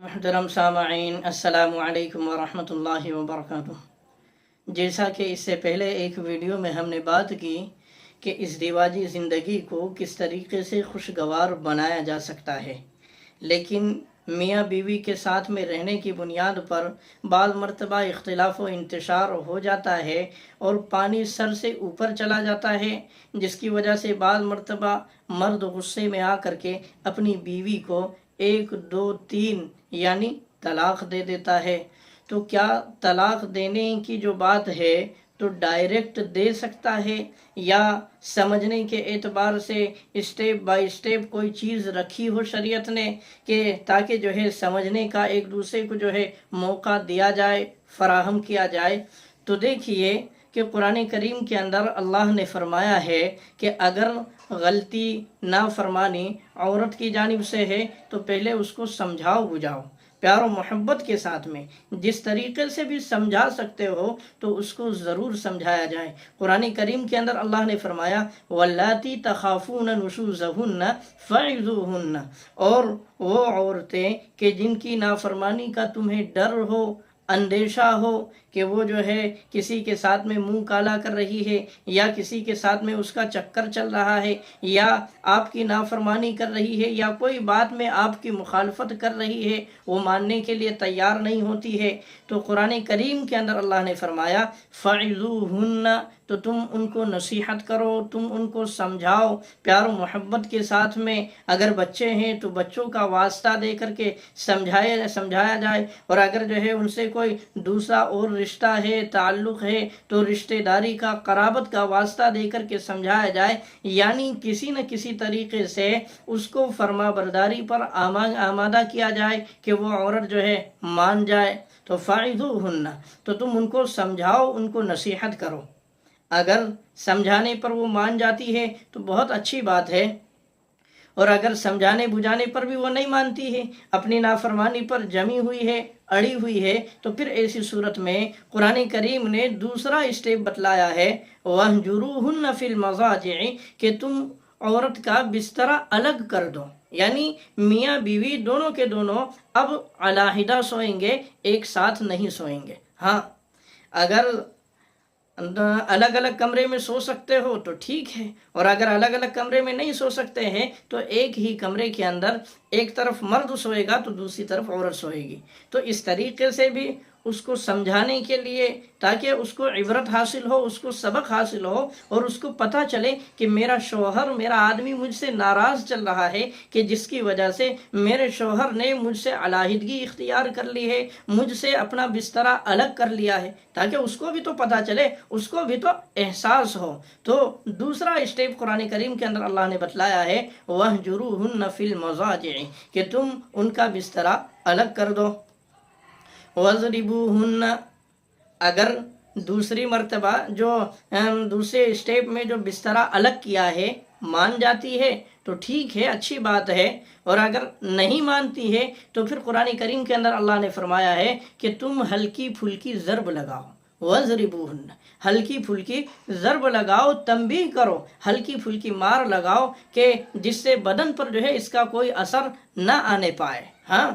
محترم سامعین، السلام علیکم ورحمۃ اللہ وبرکاتہ۔ جیسا کہ اس سے پہلے ایک ویڈیو میں ہم نے بات کی کہ ازدواجی زندگی کو کس طریقے سے خوشگوار بنایا جا سکتا ہے، لیکن میاں بیوی کے ساتھ میں رہنے کی بنیاد پر بعض مرتبہ اختلاف و انتشار ہو جاتا ہے اور پانی سر سے اوپر چلا جاتا ہے، جس کی وجہ سے بعض مرتبہ مرد غصے میں آ کر کے اپنی بیوی کو 1 2 3 یعنی طلاق دے دیتا ہے۔ تو کیا طلاق دینے کی جو بات ہے تو ڈائریکٹ دے سکتا ہے یا سمجھنے کے اعتبار سے اسٹیپ بائی اسٹیپ کوئی چیز رکھی ہو شریعت نے کہ تاکہ جو ہے سمجھنے کا ایک دوسرے کو جو ہے موقع دیا جائے، فراہم کیا جائے؟ تو دیکھیے کہ قرآن کریم کے اندر اللہ نے فرمایا ہے کہ اگر غلطی نافرمانی عورت کی جانب سے ہے تو پہلے اس کو سمجھاؤ بجھاؤ پیار و محبت کے ساتھ میں، جس طریقے سے بھی سمجھا سکتے ہو تو اس کو ضرور سمجھایا جائے۔ قرآن کریم کے اندر اللہ نے فرمایا وَاللَّاتِي تَخَافُونَ نُشُوزَهُنَّ فَعِظُوهُنَّ، اور وہ عورتیں کہ جن کی نافرمانی کا تمہیں ڈر ہو، اندیشہ ہو کہ وہ جو ہے کسی کے ساتھ میں منہ کالا کر رہی ہے یا کسی کے ساتھ میں اس کا چکر چل رہا ہے یا آپ کی نافرمانی کر رہی ہے یا کوئی بات میں آپ کی مخالفت کر رہی ہے، وہ ماننے کے لیے تیار نہیں ہوتی ہے، تو قرآن کریم کے اندر اللہ نے فرمایا فَعِظُوهُنَّ، تو تم ان کو نصیحت کرو، تم ان کو سمجھاؤ پیار و محبت کے ساتھ میں۔ اگر بچے ہیں تو بچوں کا واسطہ دے کر کے سمجھایا جائے، اور اگر جو ہے ان سے کوئی دوسرا اور رشتہ ہے، تعلق ہے، تو رشتہ داری کا، قرابت کا واسطہ دے کر کے سمجھایا جائے، یعنی کسی نہ کسی طریقے سے اس کو فرما برداری پر آمادہ کیا جائے کہ وہ عورت جو ہے مان جائے۔ تو فَعِظُوهُنَّ، تو تم ان کو سمجھاؤ، ان کو نصیحت کرو۔ اگر سمجھانے پر وہ مان جاتی ہے تو بہت اچھی بات ہے، اور اگر سمجھانے بجھانے پر بھی وہ نہیں مانتی ہے، اپنی نافرمانی پر جمی ہوئی ہے، اڑی ہوئی ہے، تو پھر ایسی صورت میں قرآن کریم نے دوسرا اسٹیپ بتلایا ہے وَاهْجُرُوهُنَّ فِي الْمَضَاجِعِ، کہ تم عورت کا بسترا الگ کر دو، یعنی میاں بیوی دونوں کے دونوں اب علیحدہ سوئیں گے، ایک ساتھ نہیں سوئیں گے۔ ہاں، اگر الگ الگ کمرے میں سو سکتے ہو تو ٹھیک ہے، اور اگر الگ الگ کمرے میں نہیں سو سکتے ہیں تو ایک ہی کمرے کے اندر ایک طرف مرد سوئے گا تو دوسری طرف عورت سوئے گی۔ تو اس طریقے سے بھی اس کو سمجھانے کے لیے، تاکہ اس کو عبرت حاصل ہو، اس کو سبق حاصل ہو، اور اس کو پتہ چلے کہ میرا شوہر، میرا آدمی مجھ سے ناراض چل رہا ہے، کہ جس کی وجہ سے میرے شوہر نے مجھ سے علیحدگی اختیار کر لی ہے، مجھ سے اپنا بسترا الگ کر لیا ہے، تاکہ اس کو بھی تو پتہ چلے، اس کو بھی تو احساس ہو۔ تو دوسرا اسٹیپ قرآن کریم کے اندر اللہ نے بتلایا ہے وَاهْجُرُوهُنَّ فِي الْمَضَاجِعِ، کہ تم ان کا بسترا الگ کر دو۔ وَاضْرِبُوهُنَّ، اگر دوسری مرتبہ جو دوسرے اسٹیپ میں جو بسترا الگ کیا ہے مان جاتی ہے تو ٹھیک ہے، اچھی بات ہے، اور اگر نہیں مانتی ہے تو پھر قرآن کریم کے اندر اللہ نے فرمایا ہے کہ تم ہلکی پھلکی ضرب لگاؤ۔ وَاضْرِبُوهُنَّ، ہلکی پھلکی ضرب لگاؤ، تنبیہ کرو، ہلکی پھلکی مار لگاؤ کہ جس سے بدن پر جو ہے اس کا کوئی اثر نہ آنے پائے۔ ہاں،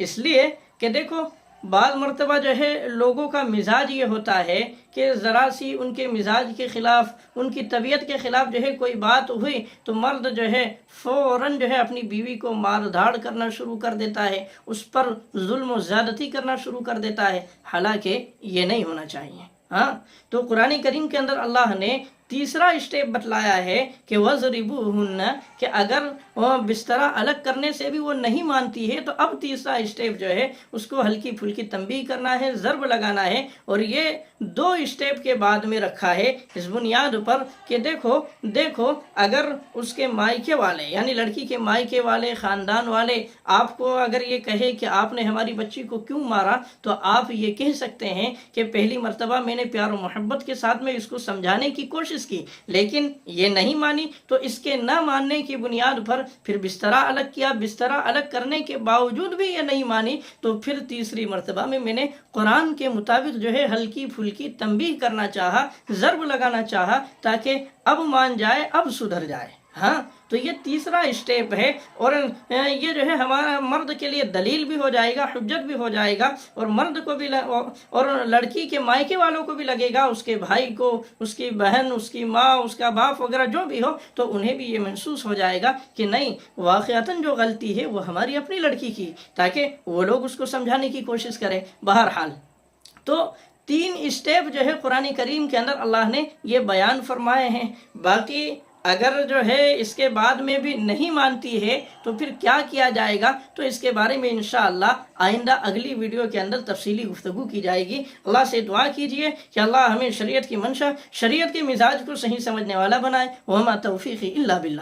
اس لیے کہ دیکھو بعض مرتبہ جو ہے لوگوں کا مزاج یہ ہوتا ہے کہ ذرا سی ان کے مزاج کے خلاف، ان کی طبیعت کے خلاف جو ہے کوئی بات ہوئی تو مرد جو ہے فوراً جو ہے اپنی بیوی کو مار دھاڑ کرنا شروع کر دیتا ہے، اس پر ظلم و زیادتی کرنا شروع کر دیتا ہے، حالانکہ یہ نہیں ہونا چاہیے۔ ہاں، تو قرآن کریم کے اندر اللہ نے تیسرا اسٹیپ بتلایا ہے کہ وَاضْرِبُوهُنَّ، کہ اگر وہ بسترا الگ کرنے سے بھی وہ نہیں مانتی ہے تو اب تیسرا اسٹیپ جو ہے اس کو ہلکی پھلکی تنبیہ کرنا ہے، ضرب لگانا ہے، اور یہ 2 اسٹیپ کے بعد میں رکھا ہے اس بنیاد پر کہ دیکھو اگر اس کے مائکے والے، یعنی لڑکی کے مائکے والے، خاندان والے آپ کو اگر یہ کہے کہ آپ نے ہماری بچی کو کیوں مارا، تو آپ یہ کہہ سکتے ہیں کہ پہلی مرتبہ میں نے پیار و محبت کے ساتھ میں اس کو سمجھانے کی کوشش کی، لیکن یہ نہیں مانی، تو اس کے نہ ماننے کی بنیاد پر پھر بسترا الگ کیا، بسترا الگ کرنے کے باوجود بھی یہ نہیں مانی، تو پھر تیسری مرتبہ میں نے قرآن کے مطابق جو ہے ہلکی پھلکی تنبیہ کرنا چاہا، ضرب لگانا چاہا، تاکہ اب مان جائے، اب سدھر جائے۔ ہاں، تو یہ تیسرا اسٹیپ ہے، اور یہ جو ہے ہمارا مرد کے لیے دلیل بھی ہو جائے گا، حجت بھی ہو جائے گا، اور مرد کو بھی اور لڑکی کے مائکے والوں کو بھی لگے گا، اس کے بھائی کو، اس کی بہن، اس کی ماں، اس کا باپ وغیرہ جو بھی ہو، تو انہیں بھی یہ محسوس ہو جائے گا کہ نہیں، واقعتاً جو غلطی ہے وہ ہماری اپنی لڑکی کی، تاکہ وہ لوگ اس کو سمجھانے کی کوشش کریں۔ بہرحال تو 3 اسٹیپ جو ہے قرآن کریم کے اندر اللہ نے یہ بیان فرمائے ہیں۔ باقی اگر جو ہے اس کے بعد میں بھی نہیں مانتی ہے تو پھر کیا کیا جائے گا، تو اس کے بارے میں انشاءاللہ آئندہ اگلی ویڈیو کے اندر تفصیلی گفتگو کی جائے گی۔ اللہ سے دعا کیجئے کہ اللہ ہمیں شریعت کی منشا، شریعت کے مزاج کو صحیح سمجھنے والا بنائے۔ وما توفیقی الا باللہ۔